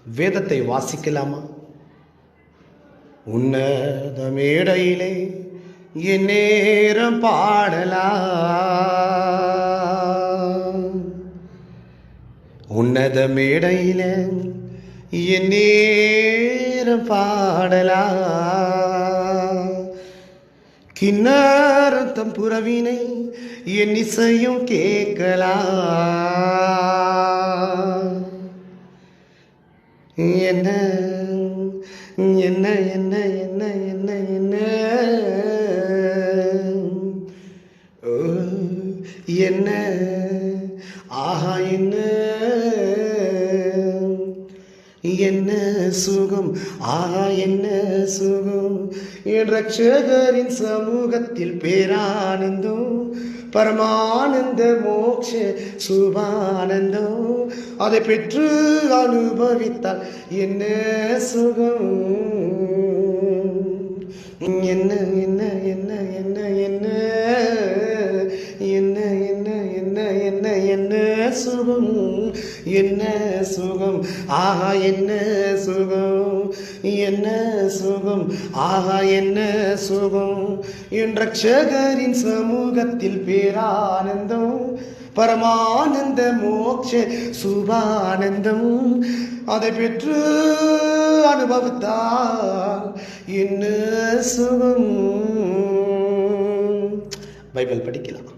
வேதத்தை வாசிக்கலாமா? உன்னத மேடையிலே என் நேரம் பாடலாம். உன்னத மேடையிலே என் நேரம் பாடலாம். கிண்ணறத்தம் புறவினை என் இசையும் கேட்கலாம். என்ன என்ன என்ன என்ன என்ன என்ன என்ன ஆஹா என்ன என்ன சுகம் ஆஹா என்ன சுகம் என் ரட்சகரின் சமூகத்தில் பேரானந்தம் பரமானந்த மோட்ச சுபானந்தம் அதை பெற்று அனுபவித்தால் என்ன சுகம் என்ன என்ன என்ன என்ன என்ன என்ன என்ன என்ன என்ன என்ன சுகம் என்ன சுகம் ஆஹா என்ன சுகம் என்ன சுகம் ஆஹா என்ன சுகம் என் ரட்சகரின் சமூகத்தில் பேரானந்தம் பரமானந்த மோட்ச சுபானந்தம் அதை பெற்று அனுபவித்தால் என்ன சுகம். பைபிள் படிக்கலாம்.